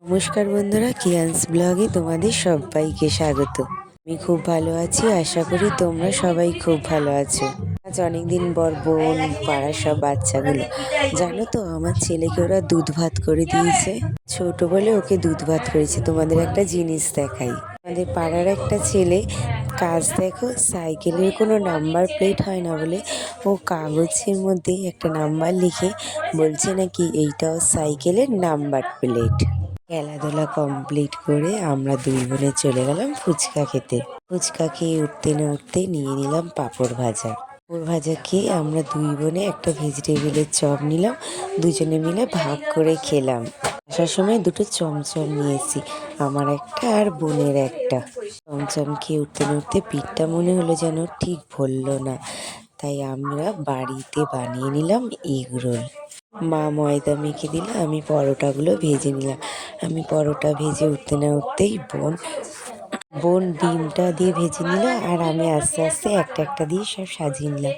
নমস্কার বন্ধুরা, কিয়ান্স ব্লগে তোমাদের সবাইকে স্বাগত। আমি খুব ভালো আছি, আশা করি তোমরা সবাই খুব ভালো আছো। আজ অনেকদিন পর বোন পাড়ার সব বাচ্চাগুলো, জানো তো আমার ছেলেকে ওরা দুধ ভাত করে দিয়েছে। ছোট বলে ওকে দুধ ভাত করেছে। তোমাদের একটা জিনিস দেখাই। আমাদের পাড়ার একটা ছেলে কাজ দেখো, সাইকেলের কোনো নাম্বার প্লেট হয় না বলে ও কাগজের মধ্যে একটা নাম্বার লিখে বলছে নাকি এইটাও সাইকেলের নাম্বার প্লেট। খেলাধুলা কমপ্লিট করে আমরা দুই বোনে চলে গেলাম ফুচকা খেতে। ফুচকা খেয়ে উঠতে না উঠতে নিয়ে নিলাম পাঁপড় ভাজা। পাঁপড় ভাজা খেয়ে আমরা দুই বোনে একটা ভেজিটেবিলের চপ নিলাম, দুজনে মিলে ভাগ করে খেলাম। আসার সময় দুটো চমচম নিয়েছি, আমার একটা আর বোনের একটা। চমচম খেয়ে উঠতে না উঠতে পিঠটা মনে হলো যেন ঠিক ভরল না, তাই আমরা বাড়িতে বানিয়ে নিলাম এগ রোল। মা ময়দা মেখে দিলে আমি পরোটাগুলো ভেজে নিলাম। আমি পরোটা ভেজে উঠতে না উঠতেই বোন ডিমটা দিয়ে ভেজে নিল, আর আমি আস্তে আস্তে একটা একটা দিয়ে সব সাজিয়ে নিলাম।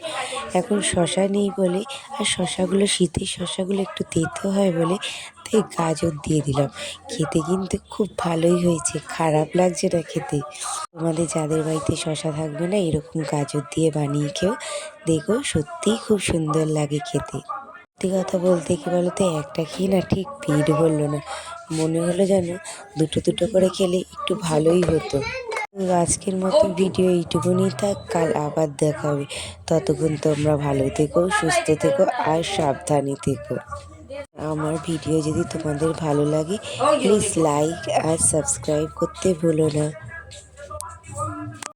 এখন শশা নেই বলে, আর শশাগুলো শীতের শশাগুলো একটু তেতো হয় বলে, তাই গাজর দিয়ে দিলাম। খেতে কিন্তু খুব ভালোই হয়েছে, খারাপ লাগছে না খেতে। তোমাদের যাদের বাড়িতে শশা থাকবে না, এরকম গাজর দিয়ে বানিয়ে খেও, দেখো সত্যিই খুব সুন্দর লাগে খেতে। সত্যি কথা বলতে কি বলতো, একটা খেয়ে না ঠিক পেট ভরল না, মনে হলো যেন দুটো দুটো করে খেলে একটু ভালোই হতো। আজকের মতো ভিডিও এইটুকুনি থাক, কাল আবার দেখা হবে। ততক্ষণ তোমরা ভালো থেকো, সুস্থ থেকো আর সাবধানে থেকো। আমার ভিডিও যদি তোমাদের ভালো লাগে প্লিজ লাইক আর সাবস্ক্রাইব করতে ভুলো না।